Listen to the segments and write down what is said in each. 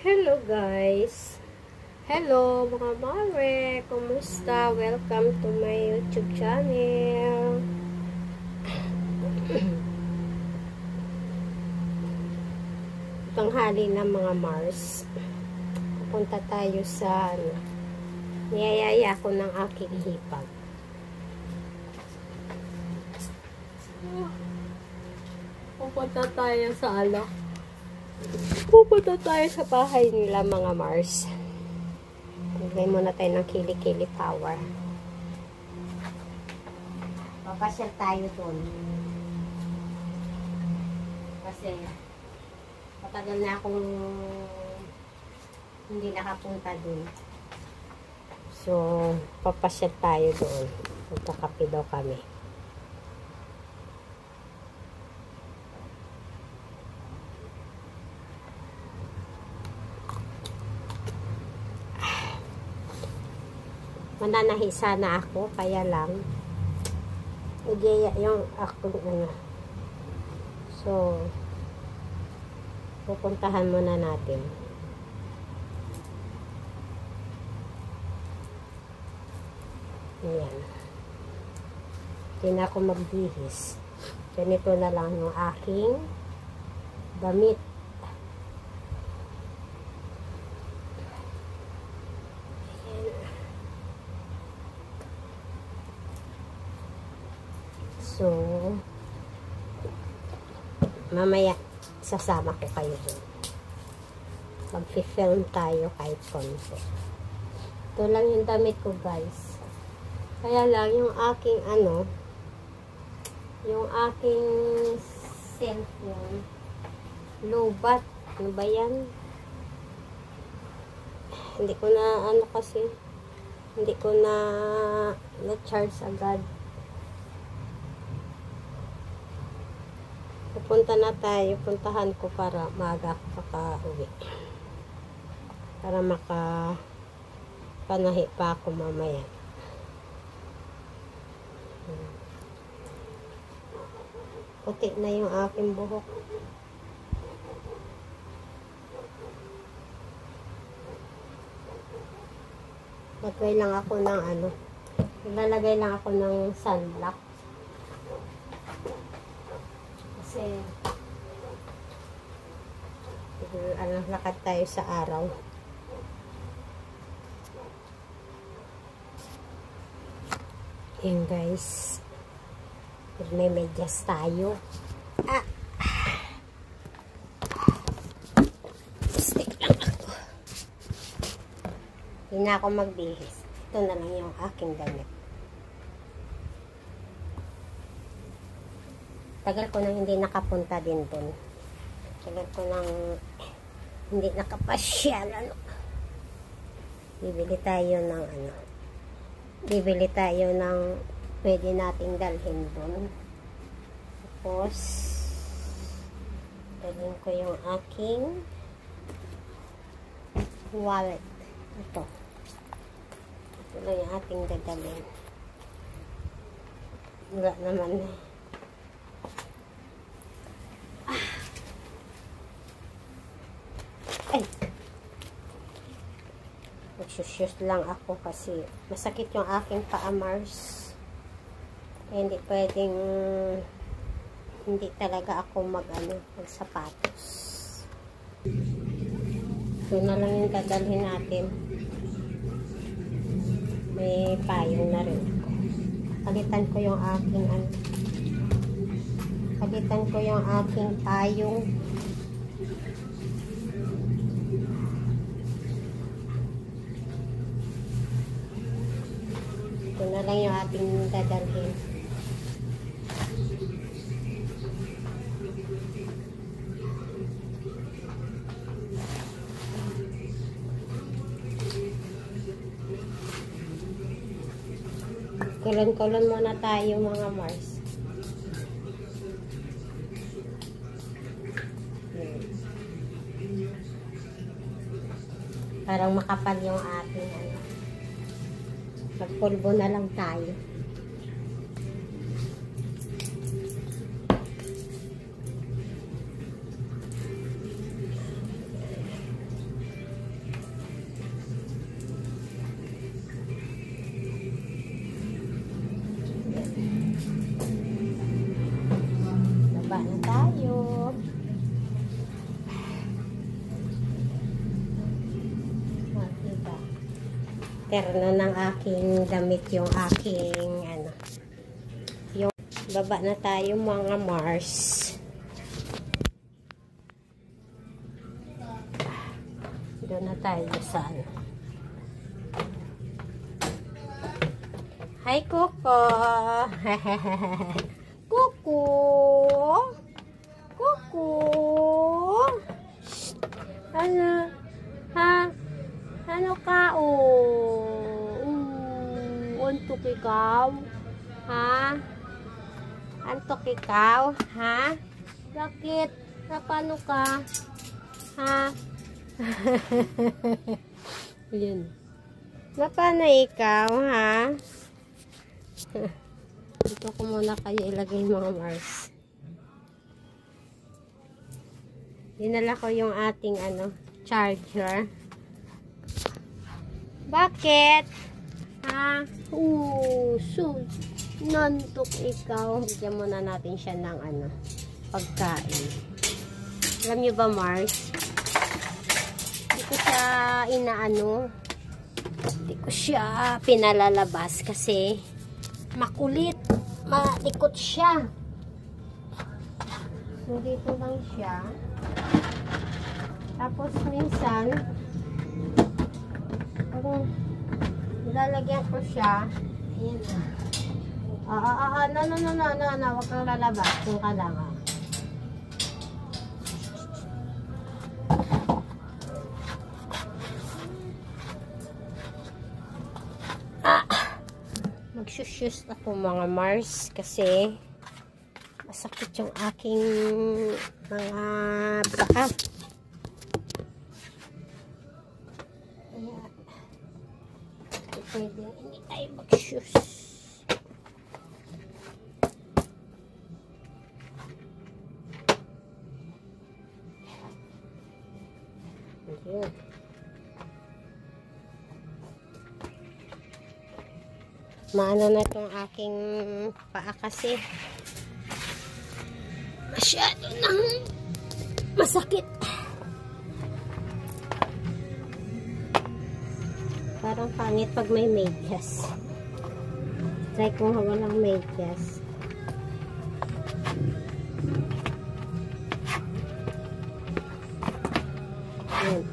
Hello guys! Hello mga mare! Kumusta? Welcome to my YouTube channel! Tanghali na mga Mars. Pupunta tayo sa niyayaya ko ng aking hipag. Pupunta tayo sa Pupunta tayo sa bahay nila mga Mars. Lagay muna tayo ng kili-kili power. Papasyal tayo doon. Kasi matagal na akong hindi nakapunta doon. So, papasyal tayo doon. Magkakape daw kami. Mananahi sana ako, kaya lang nagyaya yung akong So, pupuntahan muna natin. Ayan. Hindi na ako magbihis. Ganito na lang yung aking damit. So, mamaya sasama ko kayo doon. Mag-film tayo kahit konti. Ito lang yung damit ko guys. Kaya lang yung aking yung aking cellphone lobat. Ano ba yan? Hindi ko na kasi hindi ko na charge agad. Pupunta na tayo. Puntahan ko para maaga ako kaka-uwi. Para makapanahi pa ako mamaya. Puti na yung aking buhok. Lagay lang ako ng Lalagay lang ako ng sunblock. Kasi lakad tayo sa araw. Yan guys, may medyas tayo. Stick lang ako. Hindi na ako magbihis. Ito na lang yung aking damit. Tagal ko nang hindi nakapunta din doon. Tagal ko nang hindi nakapasyal. Bibili tayo ng Bibili tayo ng pwede nating dalhin doon. Tapos dalhin ko yung aking wallet. Ito lang yung ating dadalhin. Wala naman Magsusyus lang ako kasi masakit yung aking paa Mars. Hindi pwedeng hindi talaga ako magsapatos. Ito na lang yung dadalhin natin. May payong na rin. Palitan ko yung aking payong. Ito na lang yung ating dadalhin. Kulon-kulon muna tayo mga Mars. Parang makapal yung ating Magpulbo na lang tayo. terno ng aking damit yung aking ano. Yung baba na tayo mga Mars. Doon na tayo sa ano. Hi, Coco! Coco! Coco! Ano? Ha? Ano ka? Antok ikaw? Ha? Antok ikaw? Ha? Bakit? Paano ka? Ha? Yun. Paano ikaw? Ha? Dito ko muna kayo ilagay mga Mars. Dinala ko yung ating ano, charger. Bakit? Ha? So, nantok ikaw. Bigyan muna natin siya ng ano, pagkain. Alam nyo ba, Mars? Hindi ko siya inaano. Hindi ko siya pinalalabas kasi makulit. Malikot siya. So, dito lang siya. Tapos, minsan, parang nilalagyan ko siya. Ayan na. No. Huwag kang lalabas. Yung ka lang, Magsusyus ako mga Mars kasi masakit yung aking mga paa. Pwede hindi tayo mag-shoes. Ayan. Maano na itong aking paa kasi masyado nang masakit. Parang pangit pag may medyas. Try kong walang medyas. Ayan.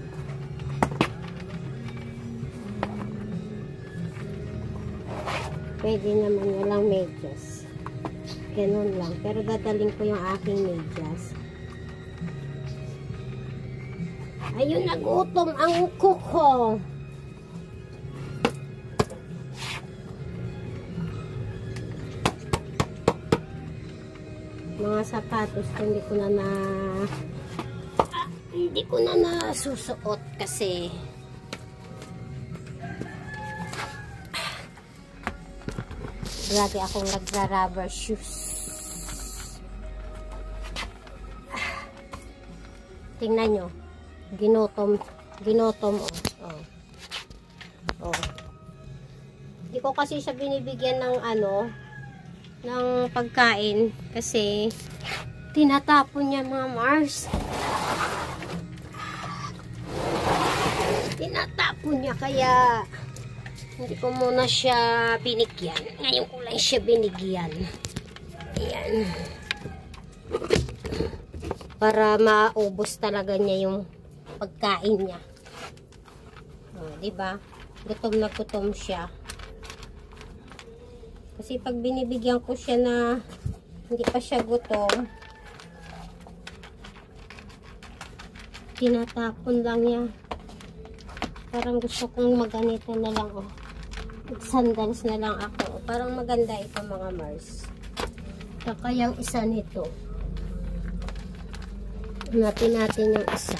Pwede naman walang medyas. Ganun lang. Pero dadaling ko yung aking medyas. Ayun, nagutom ang kuko. Mga sapatos ko hindi ko na nasusuot kasi lagi akong nagra-rubber shoes. Tingnan nyo. Ginutom oh. Hindi ko kasi siya binibigyan ng ano, ng pagkain kasi tinatapon niya mga Mars. Tinatapon niya kaya hindi ko muna siya binigyan. Ngayon ko lang siya binigyan. Ayan. Para maubos talaga niya yung pagkain niya. Diba? Gutom na gutom siya. Kasi pag binibigyan ko siya na hindi pa siya gutom, tinatapon lang niya. Parang gusto kong maganito na lang, oh. Sandals na lang ako. Parang maganda ito mga Mars. Saka yung isa nito. Hanapin natin yung isa.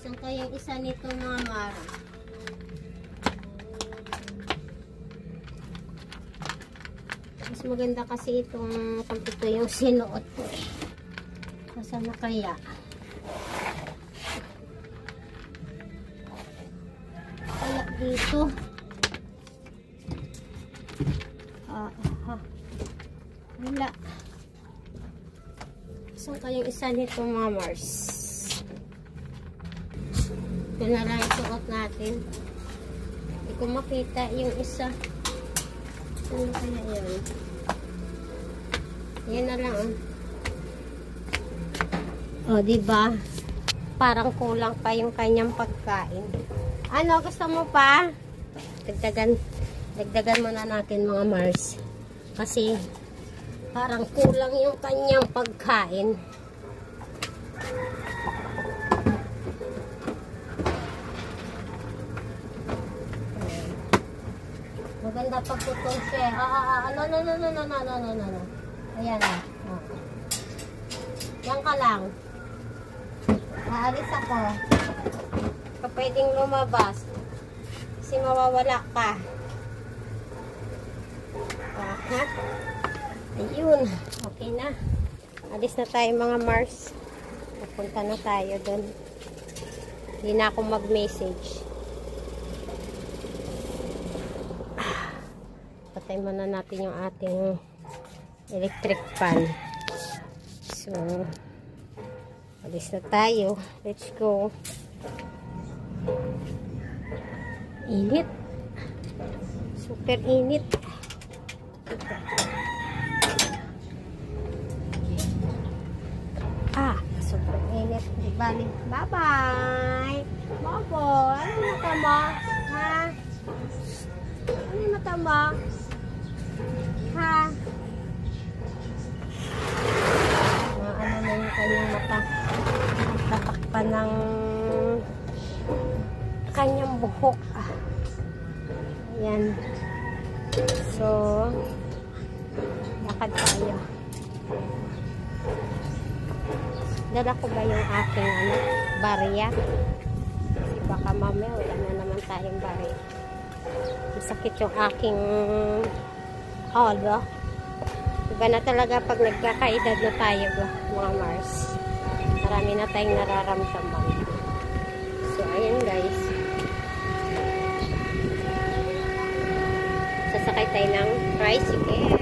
Saan kayang isa nito mga Mars? Mas maganda kasi itong pag ito yung sinuot ko eh. Nasaan na kaya? Wala dito. Wala. Saan kayong isa nito, mga Mars? Ito na lang isuot natin. Hindi ko makita yung isa. Ano kaya yun? Yan na lang. O, diba? Parang kulang pa yung kanyang pagkain. Ano, gusto mo pa? Dagdagan muna natin, mga Mars. Kasi, parang kulang yung kanyang pagkain. Maganda pagtutong siya. No. Ayan. Yan ka lang. Aalis ako. Pa pwedeng lumabas. Kasi mawawala ka. Ha? Ayun. Okay na. Alis na tayo, mga Mars. Pupunta na tayo doon. Hindi na ako mag-message. Patay muna natin yung ating electric fan. So, alis na tayo. Let's go. Init. Super init. Super init. Di bali. Bye-bye. Bobo, ano yung mata mo? Ha? Ano yung mata mo? Ha? Ano na yung kanyang mata? Tatakpan ng kanyang buhok. Ayan. So, lakad tayo. Dala ko ba yung aking barya? Kasi baka mamaya wala na naman tayong barya. Masakit yung aking ulo. Iba na talaga pag nagkakaedad na tayo, mga Mars. Marami na tayong nararamdaman. So, ayan guys. Sasakay tayo ng tricycle.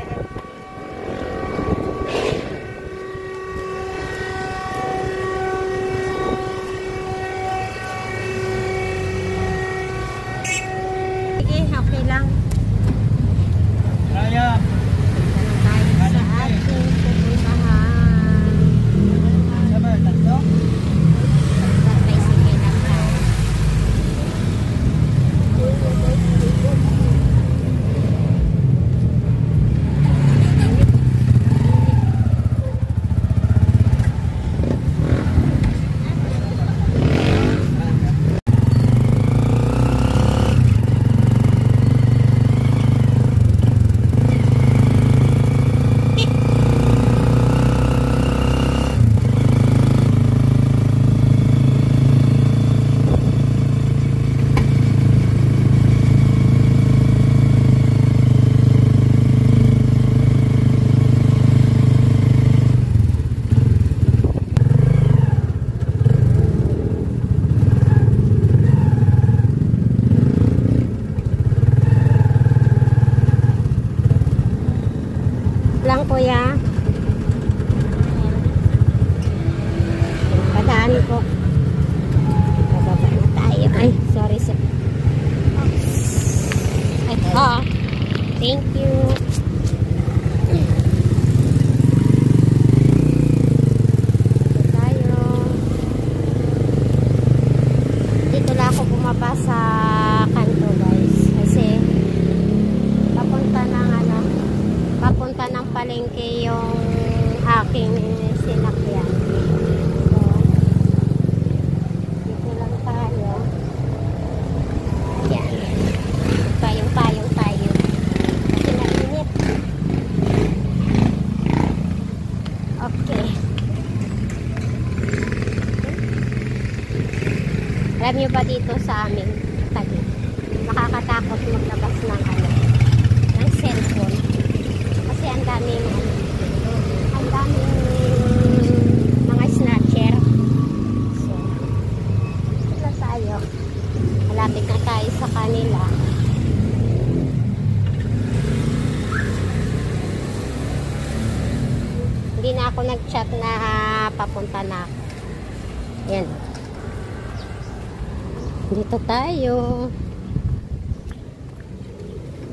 Lang kuya. Padaan ko. Bababa na tayo. Ay, sorry sir. Ay, thank you. Tayo. Dito lang ako bumaba sa kanto guys. Kasi papunta ng palengke yung aking sinakyan. So, dito lang tayo. Ayan. Payong-payong tayo. Kasi mainit. Okay. Alam nyo ba dito sa amin, Taguig, nakakatakot maglabas ng cellphone. Kasi ang daming mga snatcher. So, ito na tayo. Malapit na tayo sa nila. Hindi na ako nag-chat na papunta na ako. Yan. Dito tayo.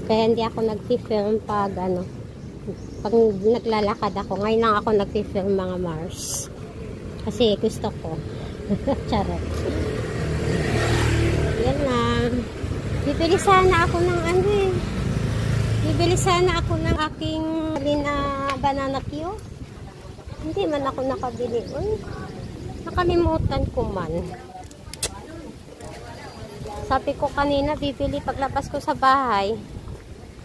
Kaya hindi ako nag-film pag ano, pag naglalakad ako. Ngayon lang ako nag-film mga Mars. Kasi gusto ko. Charot. Yan lang. Bibili sana ako ng ano eh. Bibili sana ako ng aking banana Q. Hindi man ako nakabili. Uy, nakalimutan ko man. Sabi ko kanina, bibili paglabas ko sa bahay.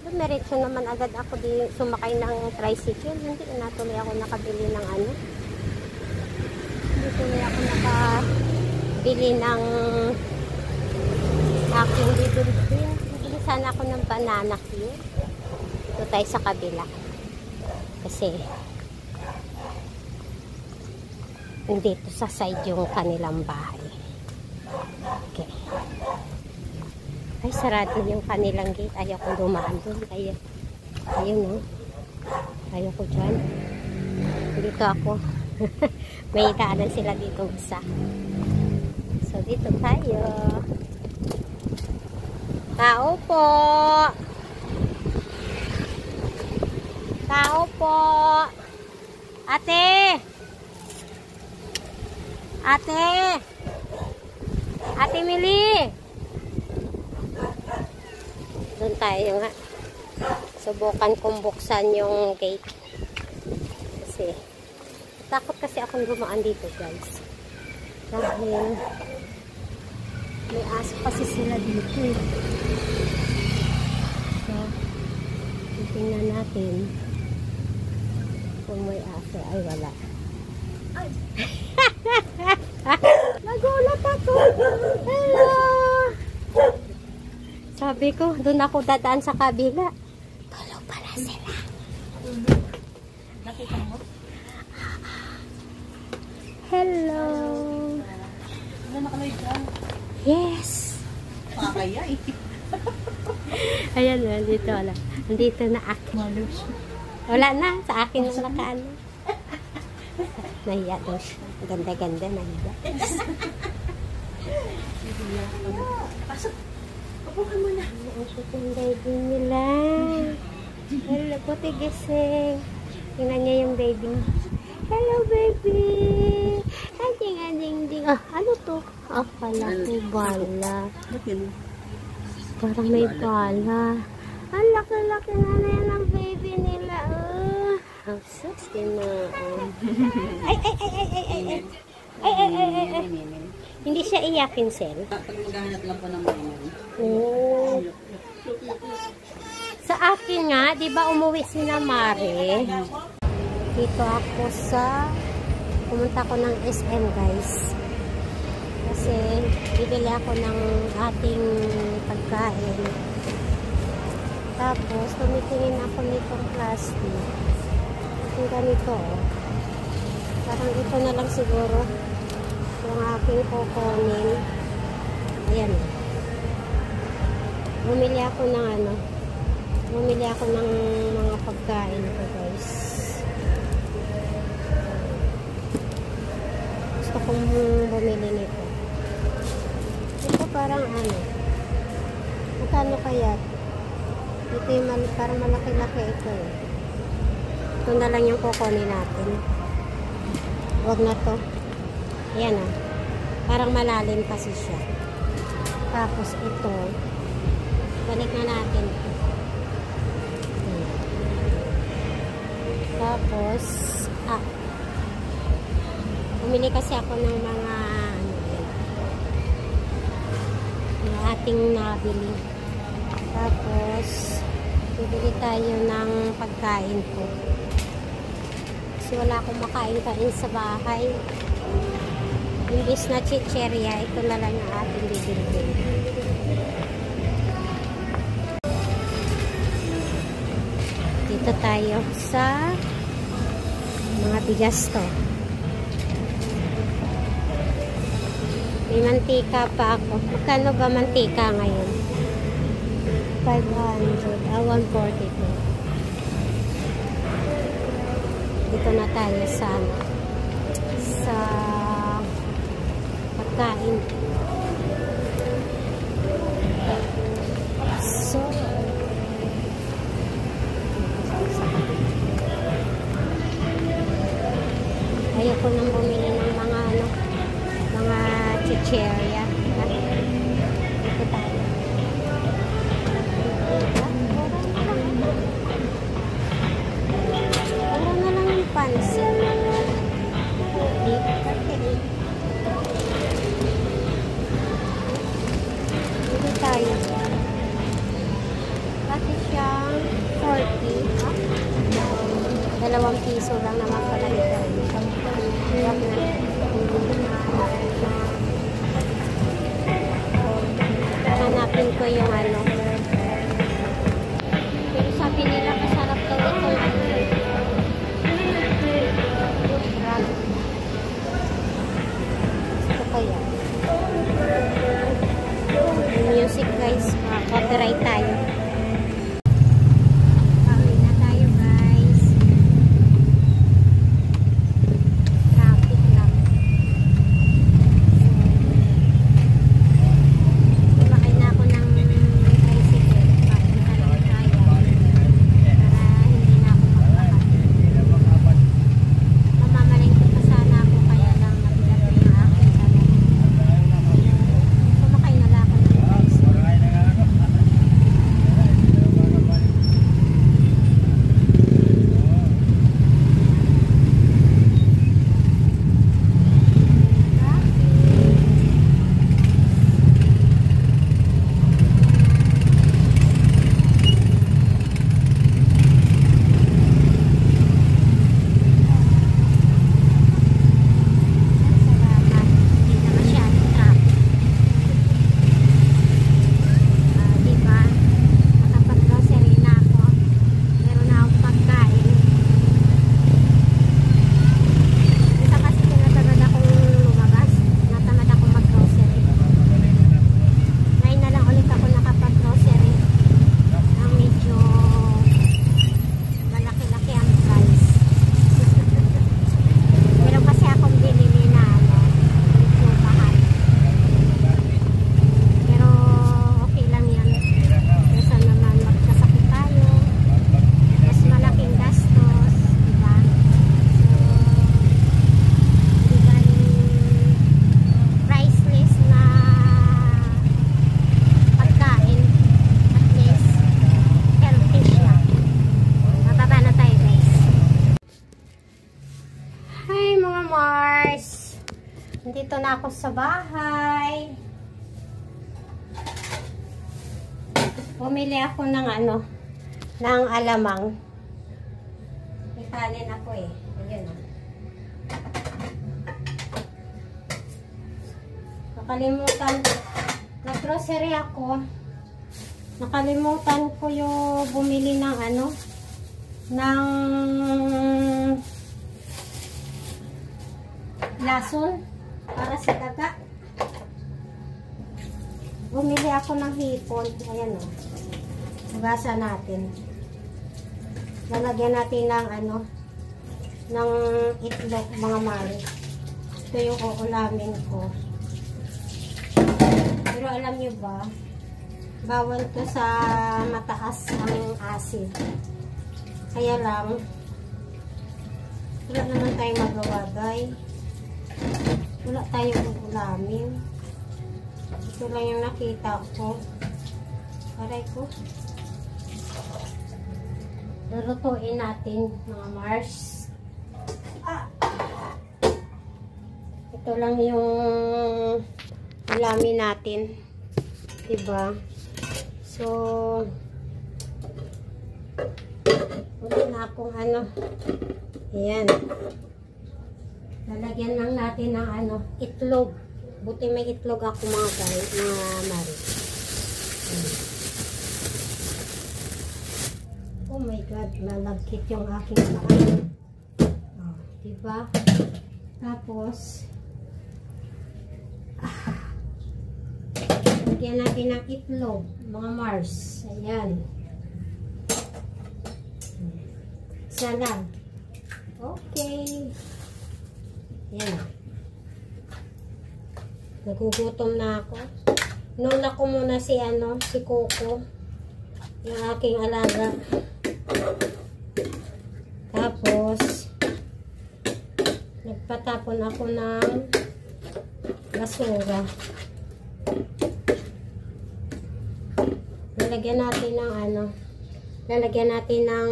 Meretso naman agad ako di sumakay ng tricycle. Hindi na tuloy ako nakabili ng ano. Hindi tuloy ako nakabili ng aking bibili. Bibili sana ako ng banana Q. Ito tayo sa kabila. Kasi dito sa side yung kanilang bahay. Okay. Ay, sarado yung kanilang gate. Ayaw ko dumaan doon. Ayun, no? Ayaw ko dyan. Dito ako. May kaanan sila dito isa. So, dito tayo. Tao po! Tao po! Ate! Ate! Ate Mili! Doon tayo nga. Subukan kong buksan yung gate. Kasi, takot kasi akong dumaan dito, guys. Dahil, may aso kasi sila dito. So, tingnan natin kung may aso. Ay, wala. Ay! Nagulat ako! Hello! Sabi ko, doon ako dadaan sa kabila. Tulog pala sila. Nakita mo? Hello! Ano nakalay dyan? Yes! Makakaya eh. Ayan na, dito wala. Nandito na akin. Wala na, sa akin na nakaan. Nahiya daw siya. Ganda-ganda, nahiya. Pasok. Papukan mo na. Ang puting baby nila. Hello, puti gising. Tingnan niya yung baby. Hello, baby. Anding. Ah, ano to? Ah, pala ko bala. Parang may bala. Ang laki-laki na yan ang baby nila. Oh. Ang sus, kinaan. Ay. Hindi siya iyakin, Sel. Pag maghahanap lang po ng mainin. Oh. Sa akin nga, di ba umuwi si na Mare? Dito ako pumunta ko ng SM, guys. Kasi bibili ako ng ating pagkain. Tapos tumitingin ako nitong plastic. Yung ganito, oh. Parang ito na lang siguro yung aking kukunin. Ayan. Bumili ako ng mga pagkain ko, guys. Gusto kong bumili nito. Ito parang magkano kaya? Ito yung parang malaki-laki ito eh. Ito na lang yung kukunin natin. Huwag na to. Ayan ah. Parang malalim kasi siya. Tapos ito. Balik na natin. Tapos bumili kasi ako ng mga yung ating nabili. Tapos bibili tayo ng pagkain ko. Kasi wala akong makain-kain sa bahay. Imbis na chicherya, ito na lang ang ating bibili. Dito tayo sa mga bigas to. May mantika pa ako. Magkano ba mantika ngayon? 142. Dito na tayo sa pagkain. So, ayoko nang bumili ng mga mga chicheria. Dito tayo. Wala na lang yung pansin. Dito tayo. Pati siyang 40. Dalawang piso lang naman pala ito. Hirap na. Hanapin ko yung ano. Pero sabi nila masarap daw itong ano. Gusto ko yan. Music guys. Copyright tayo. Dito na ako sa bahay. Bumili ako ng ng alamang. Italin ako eh. Ayun o. Nakalimutan. Nag-grocery ako. Nakalimutan ko yung bumili ng ng lason. Para sa daga. Bumili ako ng hipon. Ayan o. Hugasan natin. Lalagyan natin ng ng itlog, mga mali. Ito yung uulamin ko. Pero alam nyo ba, bawal to sa mataas ang acid. Kaya lang, wala naman tayong magawa, guys. Wala tayong uulamin. Ito lang yung nakita ko. Aray ko. Lulutuin natin, mga Mars. Ito lang yung ulamin natin. Diba? So, wala na akong ayan. Lalagyan lang natin ng itlog. Buti may itlog ako, mga guys, mga Mari. Oh my God, malagkit yung aking paa. Oh, diba? Tapos, Lagyan natin ng itlog, mga Mars. Ayan. Isa lang. Okay. Ayan. Nagugutom na ako. Nuna ko muna si Coco. Yung aking alaga. Tapos, nagpatapon ako ng basura. Lalagyan natin ng lalagyan natin ng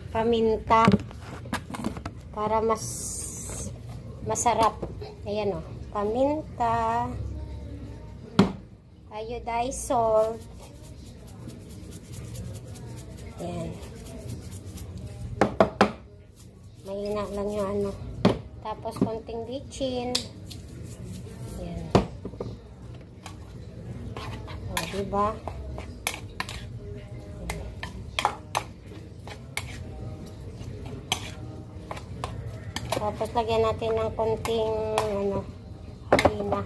paminta para mas masarap. Ayan o, paminta, iodized salt. Ayan. Mahina lang yung tapos konting bitchin. Ayan. O, diba? Tapos lagyan natin ng konting harina.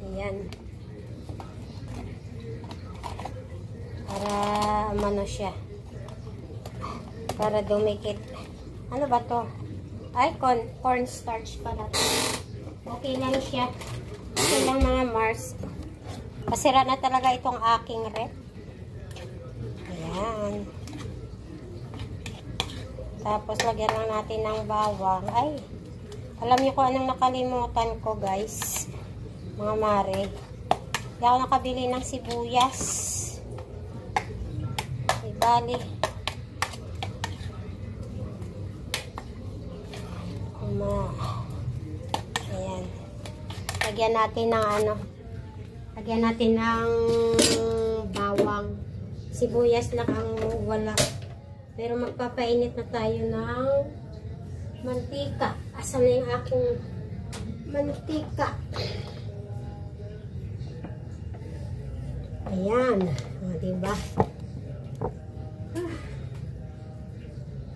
Ayan. Para siya. Para dumikit. Ano ba to? Ay, cornstarch pala. Okay lang siya. Okay lang mga Mars. Pasira na talaga itong aking rep. Ayan. Tapos lagyan lang natin ng bawang. Ay, alam niyo kung anong nakalimutan ko, guys. Mga mare. Hindi ako nakabili ng sibuyas. Ibali. Ayan. Lagyan natin ng lagyan natin ng bawang. Sibuyas lang ang wala. Pero magpapainit na tayo ng mantika. Asan na yung aking mantika? Ayan. O, diba?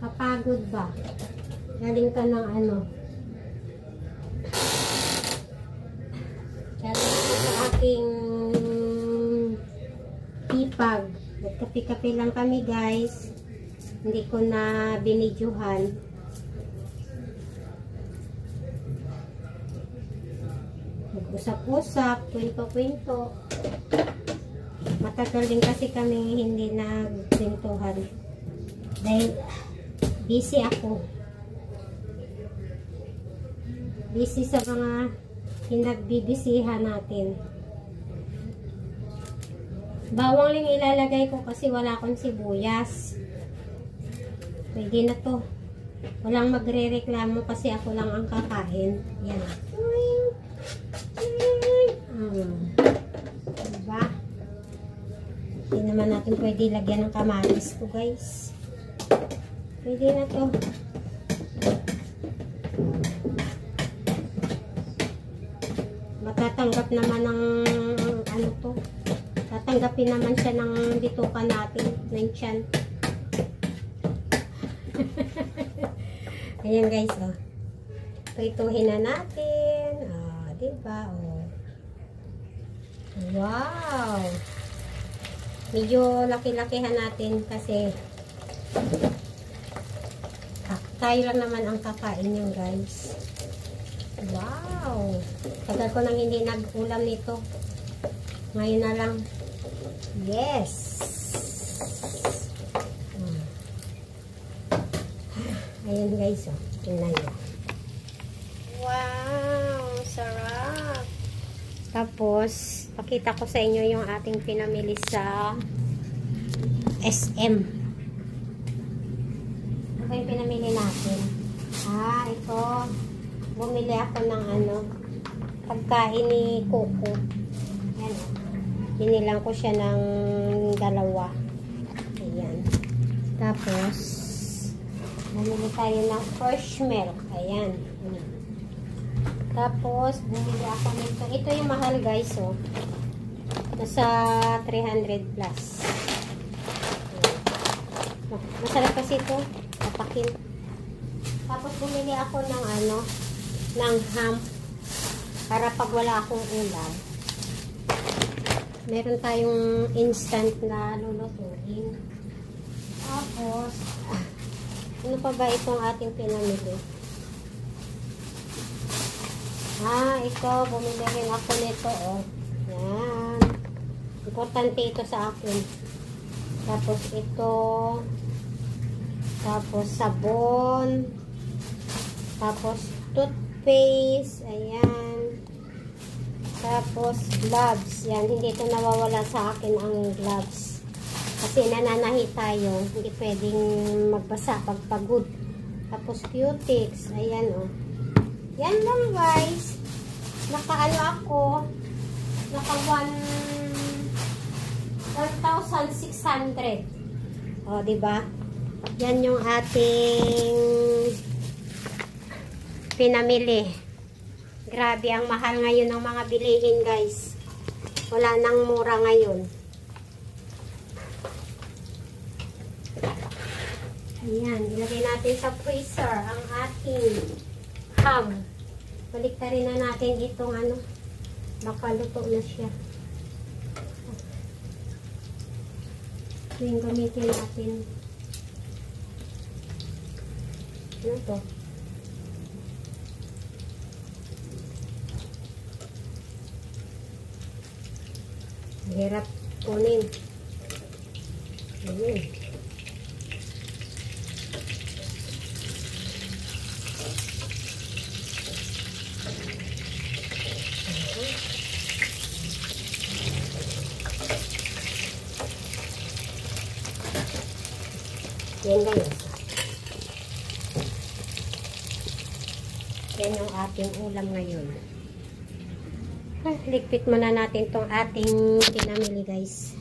Kapagod ba? Galing ka ng galing ka sa aking ipag. Nagkape-kape lang kami, guys. Hindi ko na binidyohan. Nag-usap-usap, kwento-kwento. Matagal din kasi kami hindi nagkwentuhan. Dahil busy ako. Busy sa mga pinagbibisihan natin. Bawang lang ilalagay ko kasi wala akong sibuyas. Pwede na to. Walang magre-reklamo kasi ako lang ang kakain. Yan. Diba? Hindi naman natin pwede lagyan ng kamatis to, guys. Pwede na to. Matatanggap naman ng to. Tatanggapin naman siya ng bituka natin. Ng tiyan. Ayan, guys, oh. Prituhin na natin. Ah, diba, oh. Wow! Medyo laki-lakihan natin kasi tayo lang naman ang kakain nyo, guys. Wow! Tagal ko nang hindi nag-ulam nito. Ngayon na lang. Yes! Ayan, guys, oh. Tingnan nyo. Wow! Sarap! Tapos, pakita ko sa inyo yung ating pinamili sa SM. Ano yung pinamili natin? Ah, ito. Bumili ako ng pagkain ni Coco. Ayan, oh. Binilang ko siya ng 2. Ayan. Tapos, bumili tayo ng fresh milk. Ayan. Tapos, bumili ako nito. Ito yung mahal, guys, oh. Nasa 300 plus. Masarap kasi ito. Tapakin. Tapos bumili ako ng ng ham para pag wala akong ulam. Meron tayong instant na lulutuin. Tapos, ano pa ba itong ating pinamili? Ito, bumili rin ako nito, oh. Yan. Importante ito sa akin. Tapos ito, tapos sabon, tapos toothpaste, ayan. Tapos gloves, yan. Hindi ito nawawala sa akin ang gloves. Kasi nananahi tayo, hindi pwedeng magbasa pag pagod. Tapos Q-tips, ayan, oh. Yan lang, guys. Naka-ano ako, naka 1,600. O, diba? Yan yung ating pinamili. Grabe, ang mahal ngayon ng mga bilihin, guys. Wala nang mura ngayon. Ayan, ilagay natin sa freezer ang ating ham. Baliktarin na natin itong baka luto na siya. Ito yung gamitin natin. Ano to? Hirap kunin. Ayan. Yan guys. Yan yung ating ulam ngayon. Ligpit muna natin tong ating pinamili, guys.